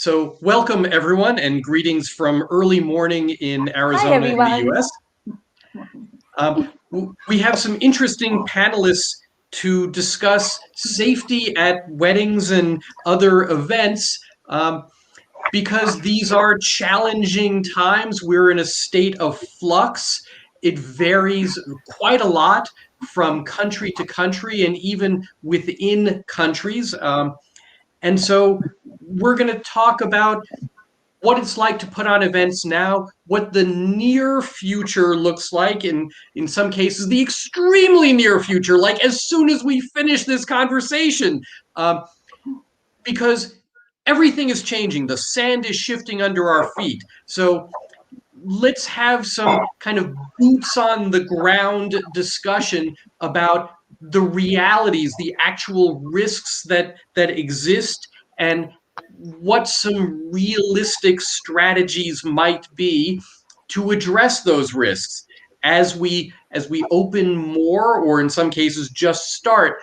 So, welcome everyone, and greetings from early morning in Hi, Arizona in the everyone. US. We have some interesting panelists to discuss safety at weddings and other events because these are challenging times. We're in a state of flux. It varies quite a lot from country to country and even within countries. And so, we're going to talk about what it's like to put on events now, what the near future looks like, and in some cases, the extremely near future, like as soon as we finish this conversation, um, because everything is changing. The sand is shifting under our feet. So let's have some kind of boots on the ground discussion about the realities, the actual risks that exist, and what some realistic strategies might be to address those risks as we open more, or in some cases just start,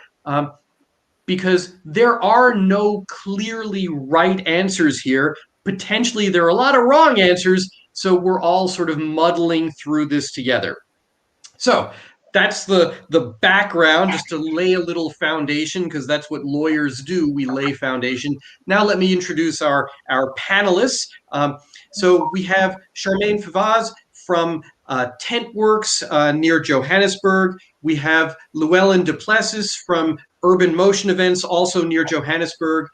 because there are no clearly right answers here. Potentially there are a lot of wrong answers, so we're all sort of muddling through this together. So that's the background, just to lay a little foundation, because that's what lawyers do. We lay foundation. Now let me introduce our panelists. So we have Charmaine Favaz from Tentworks near Johannesburg. We have Llewellyn Duplessis from Urban Motion Events, also near Johannesburg.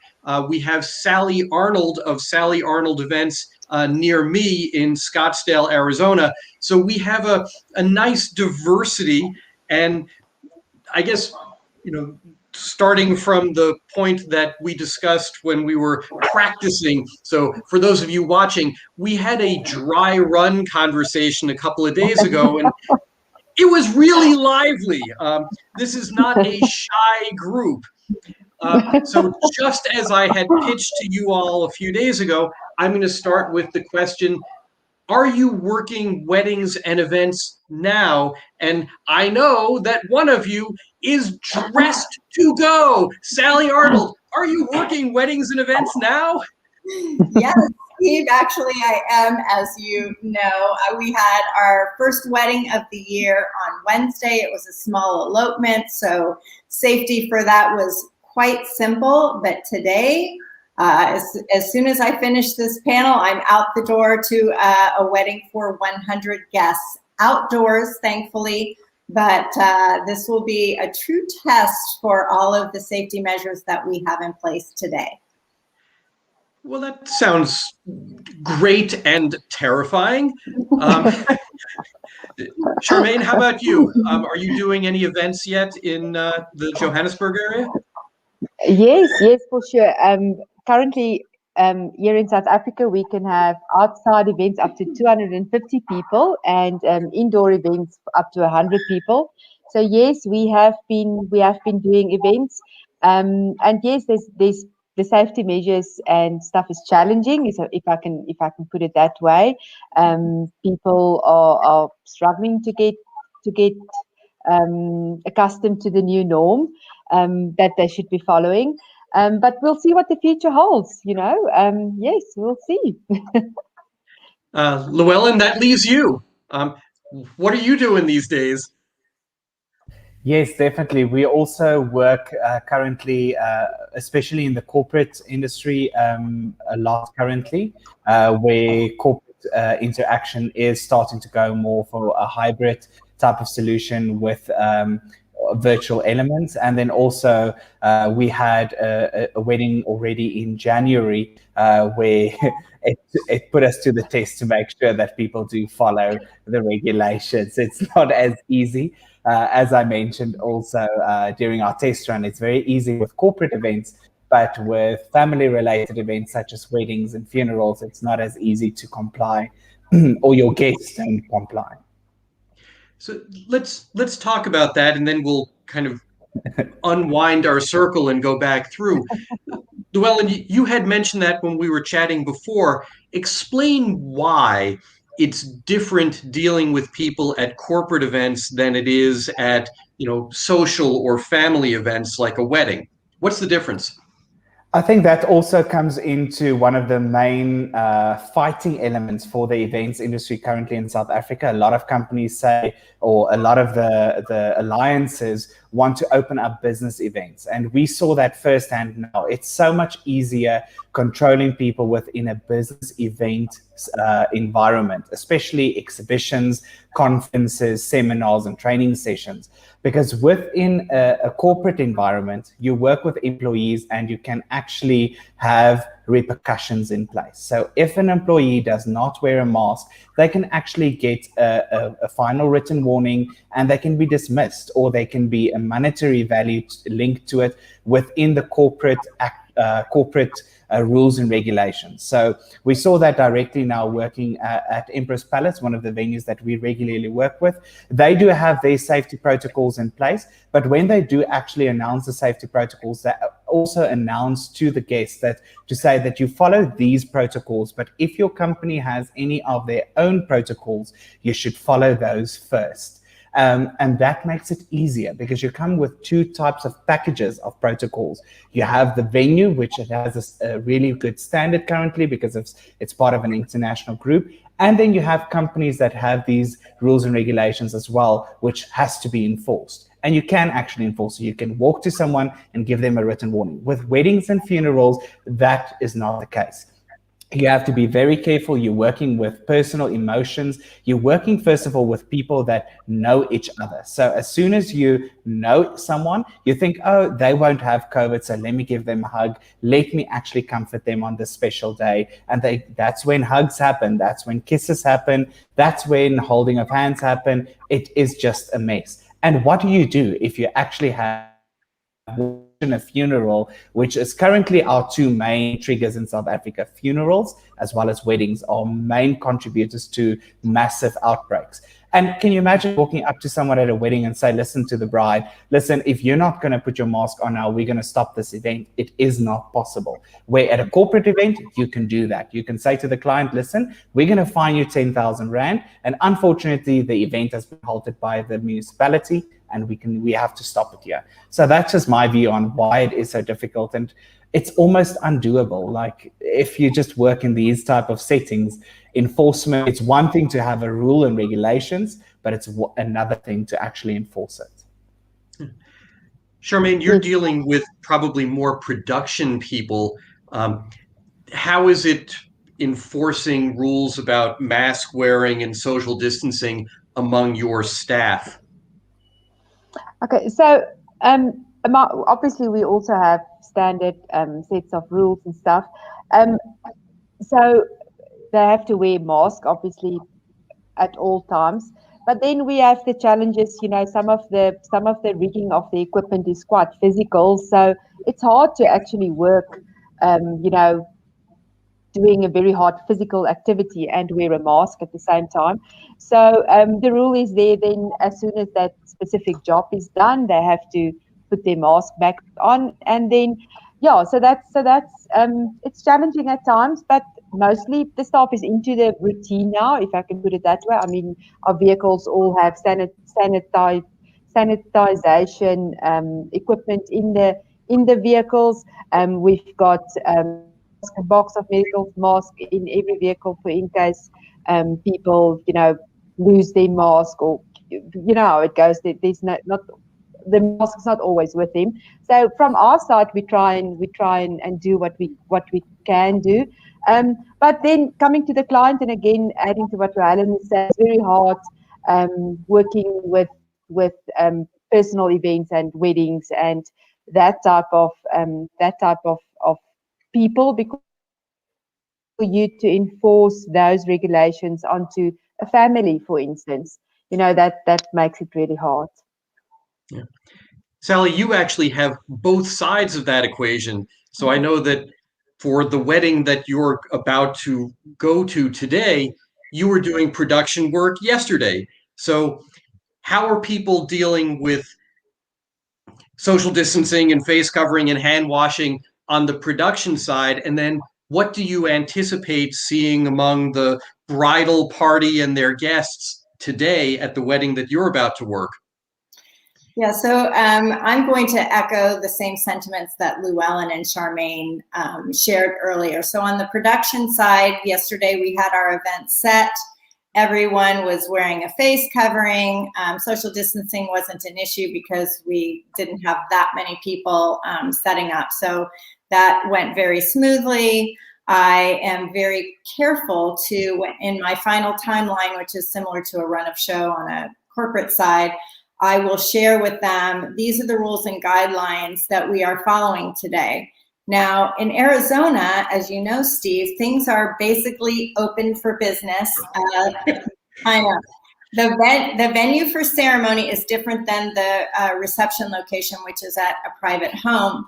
We have Sally Arnold of Sally Arnold Events near me in Scottsdale, Arizona. So we have a nice diversity. And I guess, starting from the point that we discussed when we were practicing. So for those of you watching, we had a dry run conversation a couple of days ago, and it was really lively. This is not a shy group. So just as I had pitched to you all a few days ago, I'm going to start with the question, are you working weddings and events now? And I know that one of you is dressed to go. Sally Arnold, are you working weddings and events now? Yes, Steve, actually I am. As you know, we had our first wedding of the year on Wednesday. It was a small elopement, so safety for that was quite simple. But today, as soon as I finish this panel, I'm out the door to a wedding for 100 guests, outdoors, thankfully. But this will be a true test for all of the safety measures that we have in place today. Well, that sounds great and terrifying. Charmaine, how about you? Are you doing any events yet in the Johannesburg area? Yes, for sure. Currently, here in South Africa, we can have outside events up to 250 people and indoor events up to 100 people. So yes, we have been doing events, and yes, there's the safety measures and stuff is challenging. If I can put it that way, people are struggling to get accustomed to the new norm that they should be following. But we'll see what the future holds, Yes, we'll see. Llewellyn, that leaves you. What are you doing these days? Yes, definitely. We also work currently, especially in the corporate industry, a lot currently, where corporate interaction is starting to go more for a hybrid type of solution with virtual elements. And then also we had a wedding already in January where it put us to the test to make sure that people do follow the regulations. It's not as easy. As I mentioned also during our test run, it's very easy with corporate events, but with family-related events such as weddings and funerals, it's not as easy to comply or your guests don't comply. So let's talk about that, and then we'll kind of unwind our circle and go back through. Llewellyn, you had mentioned that when we were chatting before. Explain why it's different dealing with people at corporate events than it is at, social or family events like a wedding. What's the difference? I think that also comes into one of the main fighting elements for the events industry currently in South Africa. A lot of companies say, or a lot of the alliances want to open up business events. And we saw that firsthand now. It's so much easier controlling people within a business event environment, especially exhibitions, conferences, seminars, and training sessions. Because within a corporate environment, you work with employees and you can actually have repercussions in place. So if an employee does not wear a mask, they can actually get a final written warning and they can be dismissed, or they can be a monetary value linked to it within the corporate rules and regulations. So we saw that directly now working at Empress Palace, one of the venues that we regularly work with. They do have their safety protocols in place, but when they do actually announce the safety protocols, they also announce to the guests that to say that you follow these protocols, but if your company has any of their own protocols, you should follow those first. And that makes it easier because you come with two types of packages of protocols. You have the venue, which it has a really good standard currently because it's part of an international group. And then you have companies that have these rules and regulations as well, which has to be enforced. And you can actually enforce it. You can walk to someone and give them a written warning. With weddings and funerals, that is not the case. You have to be very careful. You're working with personal emotions. You're working, first of all, with people that know each other. So as soon as you know someone, you think, oh, they won't have COVID, so let me give them a hug. Let me actually comfort them on this special day. And that's when hugs happen. That's when kisses happen. That's when holding of hands happen. It is just a mess. And what do you do if you actually have a funeral, which is currently our two main triggers in South Africa? Funerals as well as weddings are main contributors to massive outbreaks. And can you imagine walking up to someone at a wedding and say, listen to the bride, listen, if you're not going to put your mask on now, we're going to stop this event. It is not possible. Where at a corporate event, you can do that. You can say to the client, listen, we're going to fine you 10,000 Rand. And unfortunately, the event has been halted by the municipality and we have to stop it here. So that's just my view on why it is so difficult. And it's almost undoable. Like if you just work in these type of settings, enforcement, it's one thing to have a rule and regulations, but it's another thing to actually enforce it. Charmaine, you're dealing with probably more production people. How is it enforcing rules about mask wearing and social distancing among your staff? Okay, so obviously we also have standard sets of rules and stuff. So they have to wear masks, obviously, at all times. But then we have the challenges. Some of the rigging of the equipment is quite physical, so it's hard to actually work. Doing a very hard physical activity and wear a mask at the same time. So the rule is there. Then, as soon as that specific job is done, they have to put their mask back on, and then so that's it's challenging at times, but mostly the staff is into the routine now, if I can put it that way. I mean, our vehicles all have sanitization equipment in the vehicles. We've got a box of medical masks in every vehicle for in case people lose their mask, or how it goes. There's not the mask is not always with them. So from our side, we try and do what we can do. But then coming to the client, and again adding to what Helen said, it's very hard working with personal events and weddings and that type of people, because for you to enforce those regulations onto a family, for instance, that makes it really hard. Yeah. Sally, you actually have both sides of that equation. So I know that for the wedding that you're about to go to today, you were doing production work yesterday. So how are people dealing with social distancing and face covering and hand washing on the production side? And then what do you anticipate seeing among the bridal party and their guests today at the wedding that you're about to work? Yeah, so I'm going to echo the same sentiments that Llewellyn and Charmaine shared earlier. So on the production side, yesterday we had our event set. Everyone was wearing a face covering. Social distancing wasn't an issue because we didn't have that many people setting up. So that went very smoothly. I am very careful to, in my final timeline, which is similar to a run of show on a corporate side, I will share with them, these are the rules and guidelines that we are following today. Now, in Arizona, as you know, Steve, things are basically open for business. I know. The venue for ceremony is different than the reception location, which is at a private home.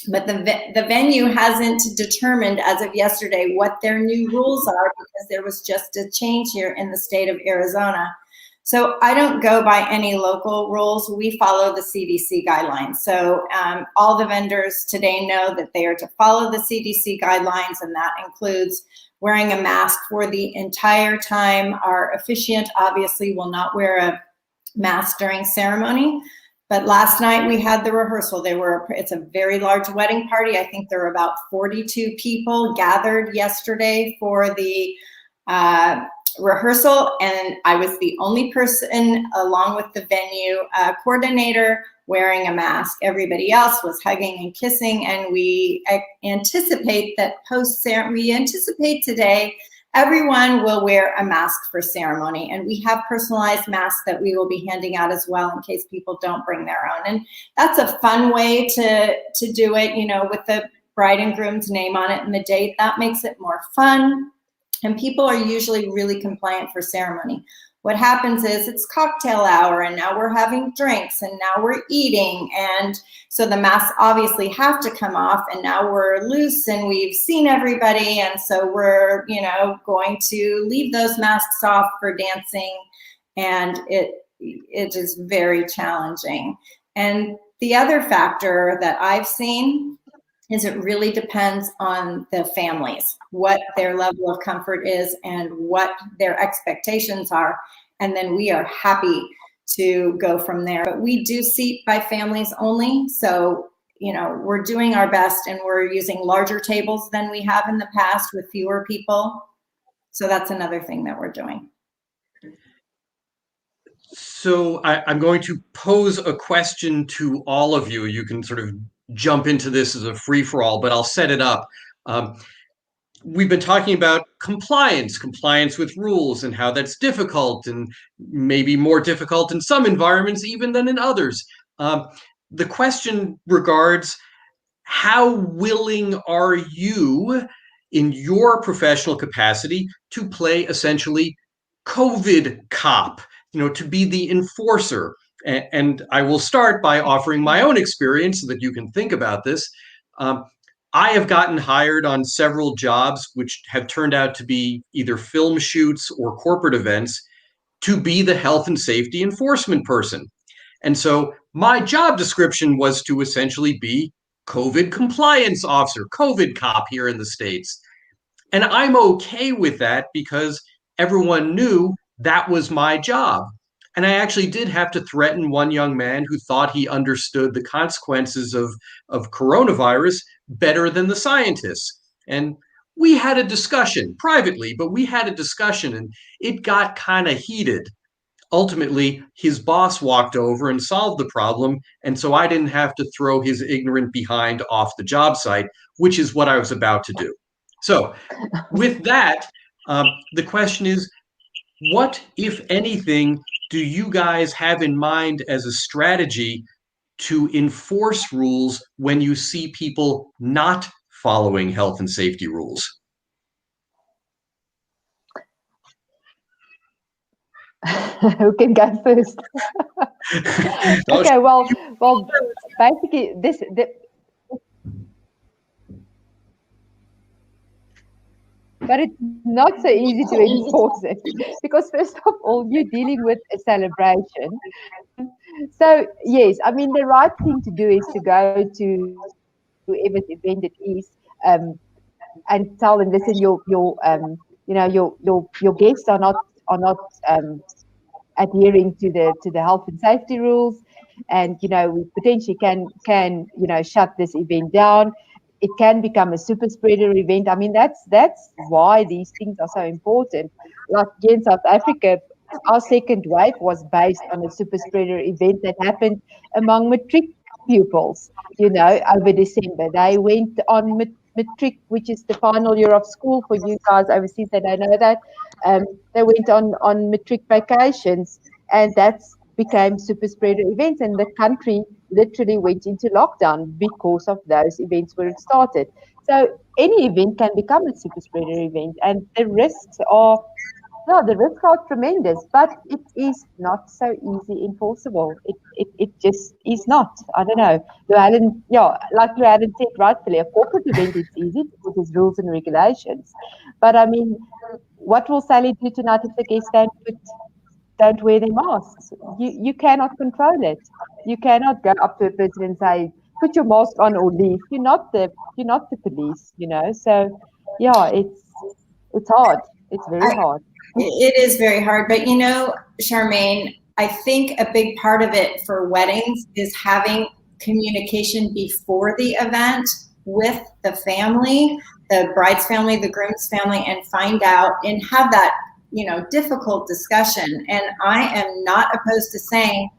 But the venue hasn't determined as of yesterday what their new rules are, because there was just a change here in the state of Arizona. So I don't go by any local rules. We follow the CDC guidelines. So all the vendors today know that they are to follow the CDC guidelines, and that includes wearing a mask for the entire time. Our officiant obviously will not wear a mask during ceremony. But last night we had the rehearsal. It's a very large wedding party. I think there were about 42 people gathered yesterday for the rehearsal, and I was the only person, along with the venue coordinator, wearing a mask. Everybody else was hugging and kissing, and we anticipate that we anticipate today everyone will wear a mask for ceremony, and we have personalized masks that we will be handing out as well in case people don't bring their own. And that's a fun way to do it, you know, with the bride and groom's name on it and the date. That makes it more fun. And people are usually really compliant for ceremony. What happens is it's cocktail hour, and now we're having drinks, and now we're eating. And so the masks obviously have to come off, and now we're loose and we've seen everybody. And so we're, you know, going to leave those masks off for dancing. And it is very challenging. And the other factor that I've seen is it really depends on the families, what their level of comfort is and what their expectations are. And then we are happy to go from there. But we do seat by families only. So, you know, we're doing our best, and we're using larger tables than we have in the past with fewer people. So that's another thing that we're doing. So I'm going to pose a question to all of you. You can sort of jump into this as a free-for-all, but I'll set it up. We've been talking about compliance with rules, and how that's difficult, and maybe more difficult in some environments even than in others. The question regards, how willing are you in your professional capacity to play essentially COVID cop, you know, to be the enforcer? And I will start by offering my own experience so that you can think about this. I have gotten hired on several jobs which have turned out to be either film shoots or corporate events to be the health and safety enforcement person. And so my job description was to essentially be COVID compliance officer, COVID cop here in the States. And I'm okay with that because everyone knew that was my job. And I actually did have to threaten one young man who thought he understood the consequences of coronavirus better than the scientists. And we had a discussion privately, but we had a discussion, and it got kind of heated. Ultimately, his boss walked over and solved the problem, and so I didn't have to throw his ignorant behind off the job site, which is what I was about to do. So with that, the question is, what, if anything, do you guys have in mind as a strategy to enforce rules when you see people not following health and safety rules? Who can go first? Okay, well, basically, but it's not so easy to enforce it, because first of all, you're dealing with a celebration. So yes, I mean, the right thing to do is to go to whoever's event it is, and tell them, listen, your guests are not adhering to the health and safety rules. and we potentially can shut this event down. It can become a super spreader event. I mean, that's why these things are so important. Like here in South Africa, our second wave was based on a super spreader event that happened among matric pupils, over December. They went on matric, which is the final year of school for you guys overseas that don't know that. They went on matric vacations, and that's became super spreader events, and the country literally went into lockdown because of those events where it started. So any event can become a super spreader event, and the risks are tremendous, but it is not so easy enforceable. It just is not. I don't know. Llewellyn, like Llewellyn said rightfully, a corporate event is easy because there's rules and regulations. But I mean, what will Sally do tonight if the guests don't wear their masks? You cannot control it. You cannot go up to a person and say, put your mask on or leave. You're not the police, So yeah, it's hard. It's very hard. It is very hard, but Charmaine, I think a big part of it for weddings is having communication before the event with the family, the bride's family, the groom's family, and find out and have that, difficult discussion. And I am not opposed to saying,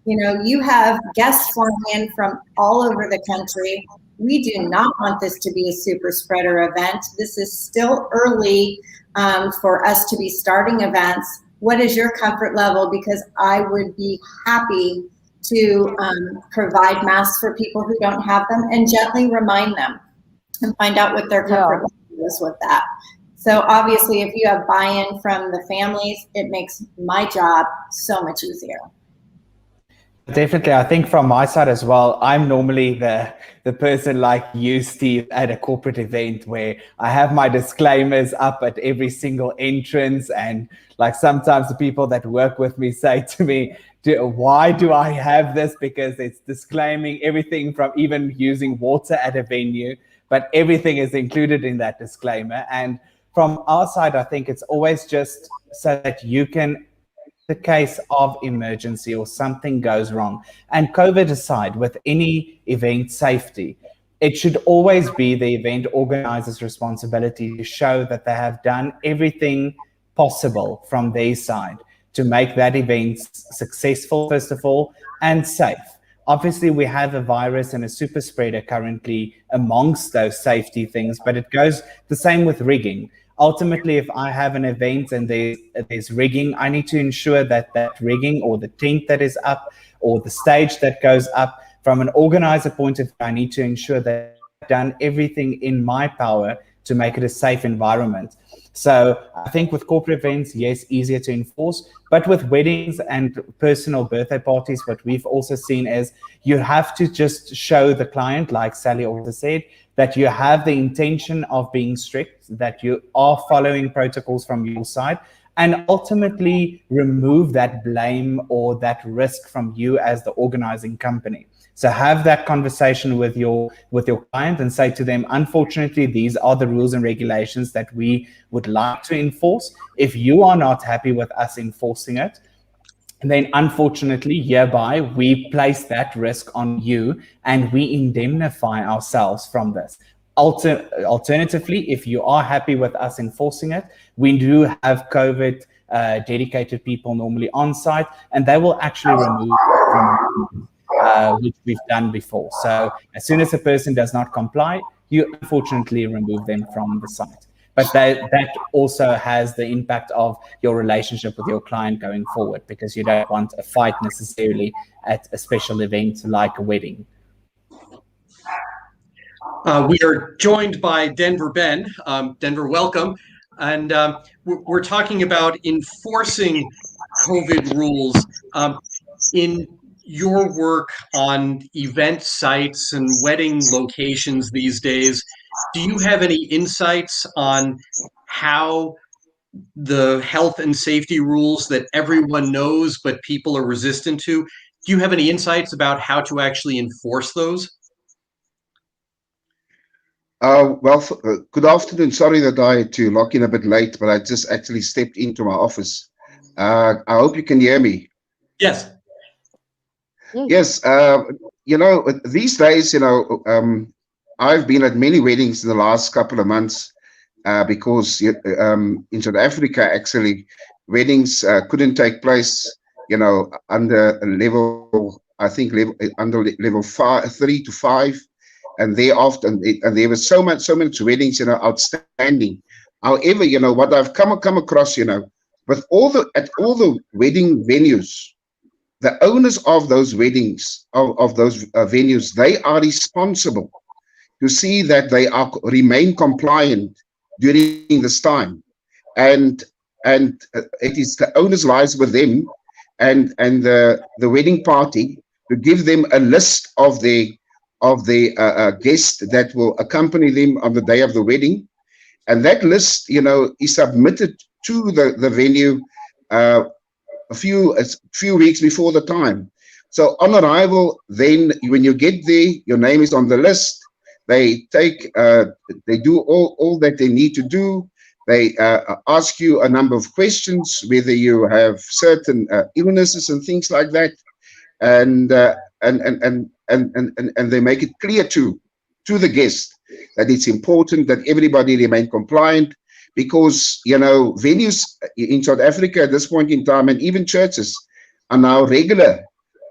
you have guests flying in from all over the country. We do not want this to be a super spreader event. This is still early for us to be starting events. What is your comfort level? Because I would be happy to provide masks for people who don't have them and gently remind them and find out what their comfort level is with that. So obviously, if you have buy-in from the families, it makes my job so much easier. Definitely. I think from my side as well, I'm normally the person like you, Steve, at a corporate event where I have my disclaimers up at every single entrance. And like sometimes the people that work with me say to me, why do I have this? Because it's disclaiming everything from even using water at a venue, but everything is included in that disclaimer. And from our side, I think it's always just so that you can, the case of emergency or something goes wrong. And COVID aside, with any event safety, it should always be the event organizer's responsibility to show that they have done everything possible from their side to make that event successful, first of all, and safe. Obviously, we have a virus and a super spreader currently amongst those safety things, but it goes the same with rigging. Ultimately, if I have an event and there's rigging, I need to ensure that that rigging or the tent that is up or the stage that goes up, from an organizer point of view, I need to ensure that I've done everything in my power to make it a safe environment. So I think with corporate events, yes, easier to enforce, but with weddings and personal birthday parties, what we've also seen is you have to just show the client, like Sally also said, that you have the intention of being strict, that you are following protocols from your side, and ultimately remove that blame or that risk from you as the organizing company. So have that conversation with your client and say to them, unfortunately, these are the rules and regulations that we would like to enforce. If you are not happy with us enforcing it, then unfortunately, hereby, we place that risk on you and we indemnify ourselves from this. Alternatively, if you are happy with us enforcing it, we do have COVID dedicated people normally on site, and they will actually remove from which we've done before. So as soon as a person does not comply, you unfortunately remove them from the site. But that also has the impact of your relationship with your client going forward, because you don't want a fight necessarily at a special event like a wedding. We are joined by Denver Ben. Denver, welcome. And we're talking about enforcing COVID rules. In your work on event sites and wedding locations these days, do you have any insights on how the health and safety rules that everyone knows but people are resistant to, do you have any insights about how to actually enforce those? Good afternoon. Sorry that I had to log in a bit late, but I just actually stepped into my office. I hope you can hear me. Yes. Yes, these days, I've been at many weddings in the last couple of months because in South Africa, actually, weddings couldn't take place, under level, I think, under level 3 to 5, and thereafter, and there was so much weddings, outstanding. However, what I've come across, with at all the wedding venues, the owners of those weddings, of those venues, they are responsible to see that they remain compliant during this time, and it is the owners lies with them, and the wedding party, to give them a list of the guests that will accompany them on the day of the wedding, and that list, is submitted to the venue a few weeks before the time. So on arrival, then when you get there, your name is on the list. They do all that they need to do. They ask you a number of questions, whether you have certain illnesses and things like that, and they make it clear to the guest that it's important that everybody remain compliant, because venues in South Africa at this point in time, and even churches, are now regular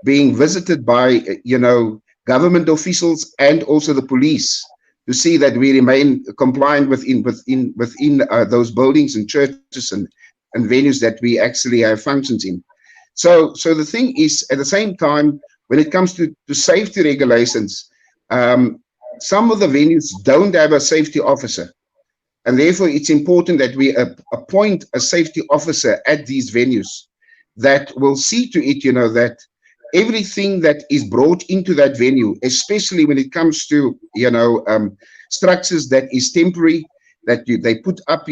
being visited by government officials and also the police, to see that we remain compliant within those buildings and churches and venues that we actually have functions in. So the thing is, at the same time, when it comes to safety regulations, some of the venues don't have a safety officer. And therefore, it's important that we appoint a safety officer at these venues that will see to it, that everything that is brought into that venue, especially when it comes to, structures that is temporary, that they put up,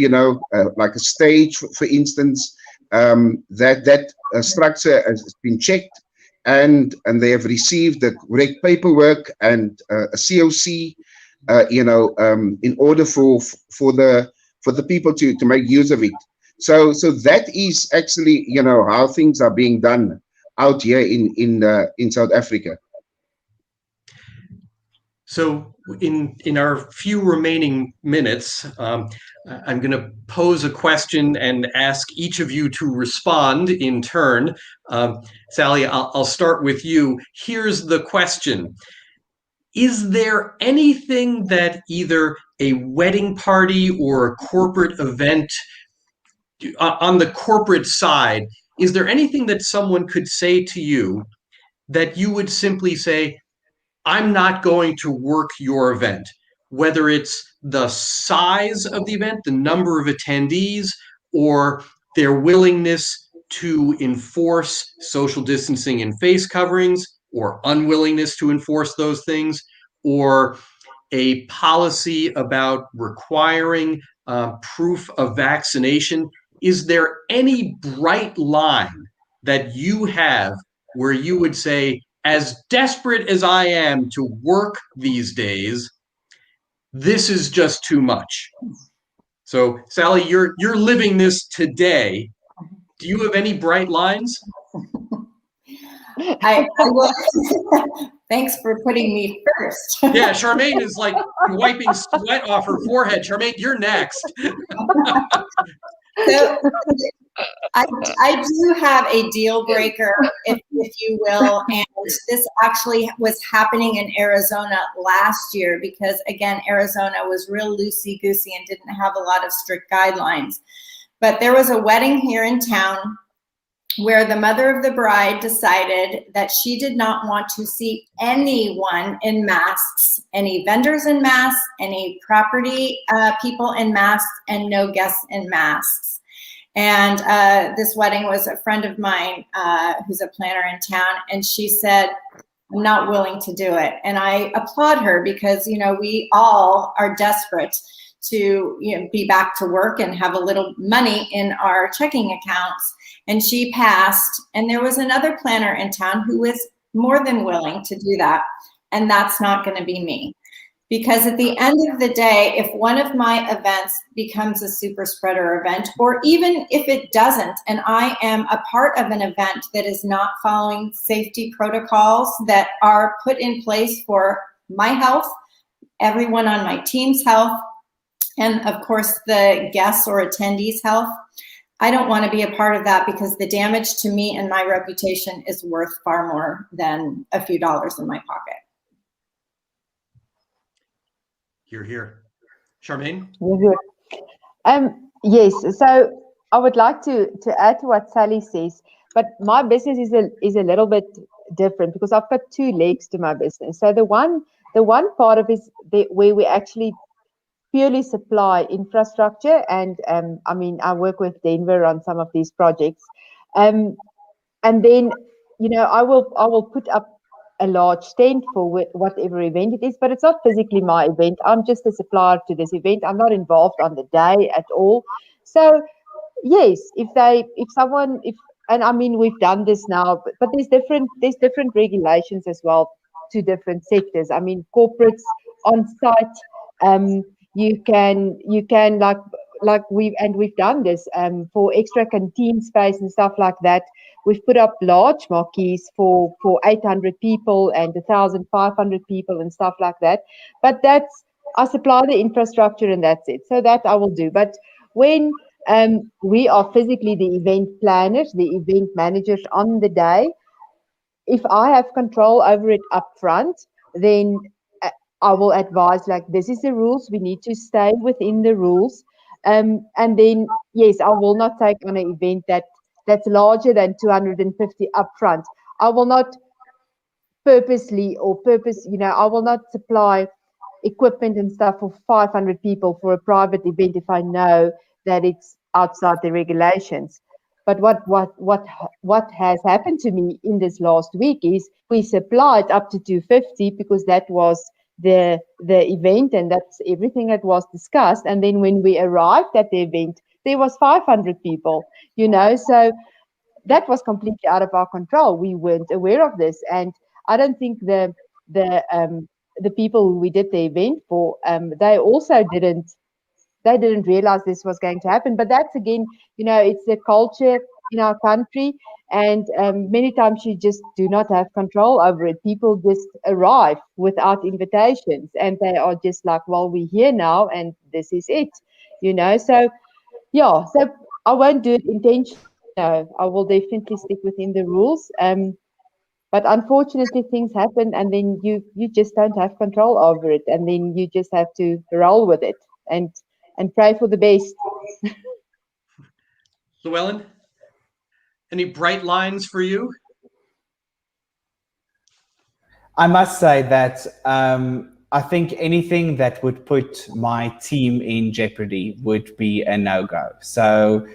like a stage, for instance, that structure has been checked, and they have received the correct paperwork and a COC, in order for the people to make use of it. So that is actually, how things are being done out here in South Africa. So in our few remaining minutes, I'm going to pose a question and ask each of you to respond in turn. Sally, I'll start with you. Here's the question. Is there anything that either a wedding party or a corporate event, on the corporate side, is there anything that someone could say to you that you would simply say, I'm not going to work your event, whether it's the size of the event, the number of attendees, or their willingness to enforce social distancing and face coverings, or unwillingness to enforce those things, or a policy about requiring proof of vaccination? Is there any bright line that you have where you would say, as desperate as I am to work these days, this is just too much? So, Sally, you're living this today. Do you have any bright lines? I will. Thanks for putting me first. Yeah, Charmaine is like wiping sweat off her forehead. Charmaine, you're next. So I do have a deal breaker, if you will, and this actually was happening in Arizona last year, because again, Arizona was real loosey-goosey and didn't have a lot of strict guidelines. But there was a wedding here in town where the mother of the bride decided that she did not want to see anyone in masks, any vendors in masks, any property people in masks, and no guests in masks. And this wedding was a friend of mine who's a planner in town, and she said, I'm not willing to do it. And I applaud her, because, we all are desperate to be back to work and have a little money in our checking accounts. And she passed, and there was another planner in town who was more than willing to do that. And that's not going to be me, Because at the end of the day, if one of my events becomes a super spreader event, or even if it doesn't, and I am a part of an event that is not following safety protocols that are put in place for my health, everyone on my team's health, and of course the guests or attendees' health, I don't want to be a part of that, because the damage to me and my reputation is worth far more than a few dollars in my pocket. Hear, hear. Charmaine? Yes, so I would like to add to what Sally says, but my business is a little bit different because I've got two legs to my business. So the one part of it is where we actually purely supply infrastructure, and I mean, I work with Denver on some of these projects, and then I will put up a large tent for whatever event it is, but it's not physically my event. I'm just a supplier to this event. I'm not involved on the day at all. So yes, and I mean, we've done this now, but there's different regulations as well to different sectors. I mean, corporates on site, you can like we've done this for extra canteen space and stuff like that. We've put up large marquees for 800 people and 1,500 people and stuff like that. But I supply the infrastructure and that's it. So that I will do. But when we are physically the event planners, the event managers on the day, if I have control over it up front, then I will advise, like, this is the rules. We need to stay within the rules. And then, yes, I will not take on an event that's larger than 250 upfront. I will not I will not supply equipment and stuff for 500 people for a private event if I know that it's outside the regulations. But what has happened to me in this last week is we supplied up to 250 because that was the event and that's everything that was discussed. And then when we arrived at the event, there was 500 people, so that was completely out of our control. We weren't aware of this, and I don't think the people who we did the event for, they also didn't realize this was going to happen. But that's, again, it's the culture in our country, and many times you just do not have control over it. People just arrive without invitations, and they are just like, well, we're here now, and this is it, So yeah, so I won't do it intentionally. No, I will definitely stick within the rules. But unfortunately, things happen, and then you just don't have control over it, and then you just have to roll with it and pray for the best. Llewellyn, any bright lines for you? I must say that I think anything that would put my team in jeopardy would be a no-go. So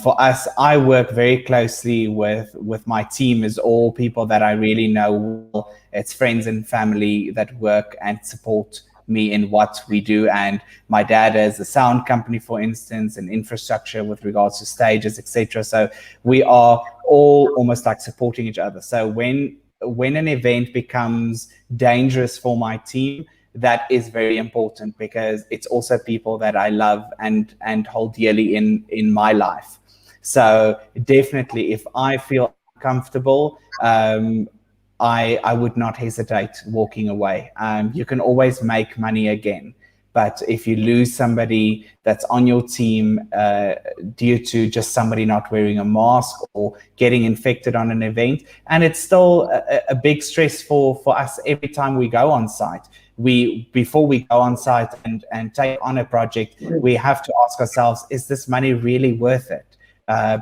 for us, I work very closely with my team. Is all people that I really know well. It's friends and family that work and support me in what we do. And my dad has a sound company, for instance, and infrastructure with regards to stages, etc. So we are all almost like supporting each other. So when an event becomes dangerous for my team, that is very important, because it's also people that I love and hold dearly in my life. So definitely, if I feel comfortable, I would not hesitate walking away. You can always make money again. But if you lose somebody that's on your team due to just somebody not wearing a mask or getting infected on an event, and it's still a big stress for us every time we go on site. Before we go on site and take on a project, we have to ask ourselves, is this money really worth it?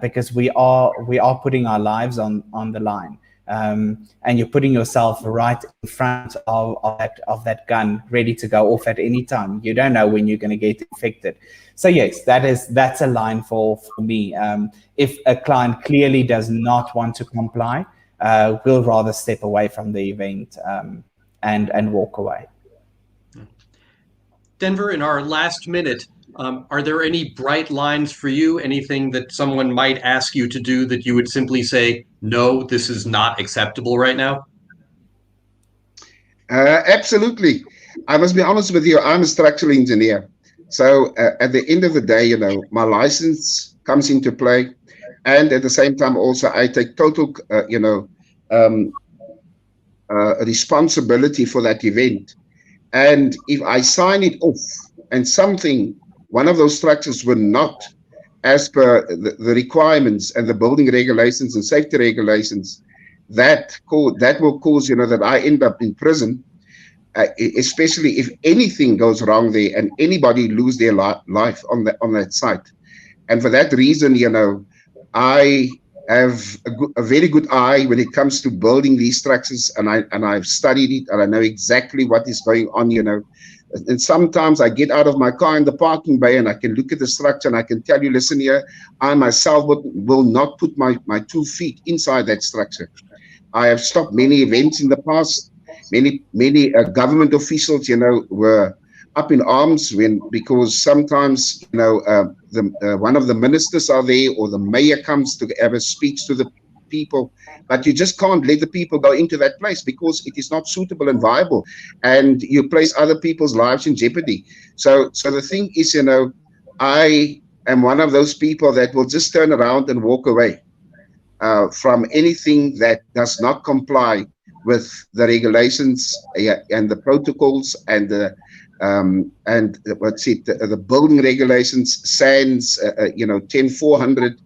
Because we are putting our lives on the line. And you're putting yourself right in front of that gun, ready to go off at any time. You don't know when you're going to get infected. So yes, that's a line for me. If a client clearly does not want to comply, we'll rather step away from the event and walk away. Denver, in our last minute, are there any bright lines for you? Anything that someone might ask you to do that you would simply say, no, this is not acceptable right now? Absolutely. I must be honest with you, I'm a structural engineer. So at the end of the day, my license comes into play. And at the same time, also, I take total, um, responsibility for that event. And if I sign it off and one of those structures were not as per the requirements and the building regulations and safety regulations, that will cause, that I end up in prison, especially if anything goes wrong there and anybody lose their life on that site. And for that reason, I have a very good eye when it comes to building these structures, and I've studied it, and I know exactly what is going on, And sometimes I get out of my car in the parking bay and I can look at the structure and I can tell you, listen here, I myself will not put my 2 feet inside that structure. I have stopped many events in the past. Many government officials, were up in arms because sometimes, one of the ministers are there or the mayor comes to have a speech to the people, but you just can't let the people go into that place because it is not suitable and viable, and you place other people's lives in jeopardy. So the thing is, I am one of those people that will just turn around and walk away from anything that does not comply with the regulations and the protocols and the building regulations, SANS, 10400.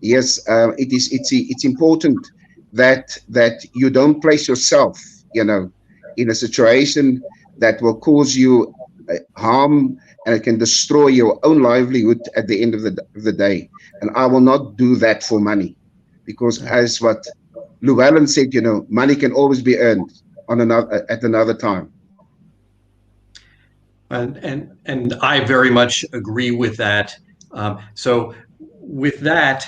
Yes, it's important that you don't place yourself, in a situation that will cause you harm, and it can destroy your own livelihood at the end of the day. And I will not do that for money, because as what Llewellyn said, money can always be earned at another time. And I very much agree with that. So with that,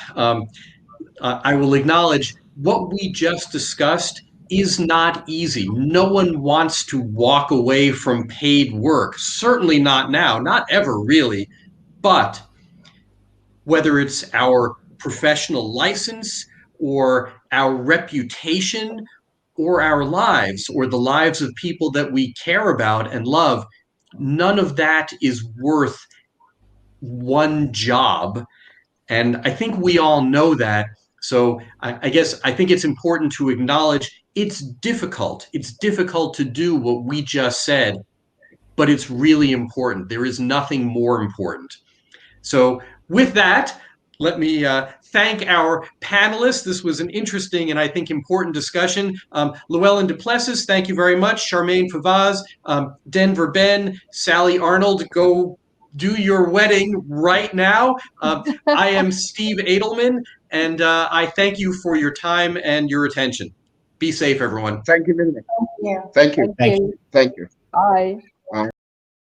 I will acknowledge what we just discussed is not easy. No one wants to walk away from paid work. Certainly not now, not ever really. But whether it's our professional license or our reputation or our lives or the lives of people that we care about and love, none of that is worth one job. And I think we all know that. So I guess I think it's important to acknowledge it's difficult. It's difficult to do what we just said, but it's really important. There is nothing more important. So with that, let me thank our panelists. This was an interesting and I think important discussion. Llewellyn Duplessis, thank you very much. Charmaine Favaz, Denver Ben, Sally Arnold, go do your wedding right now. I am Steve Edelman, and I thank you for your time and your attention. Be safe, everyone. Thank you very much. Yeah. Thank you. Thank you. Thank you. Bye.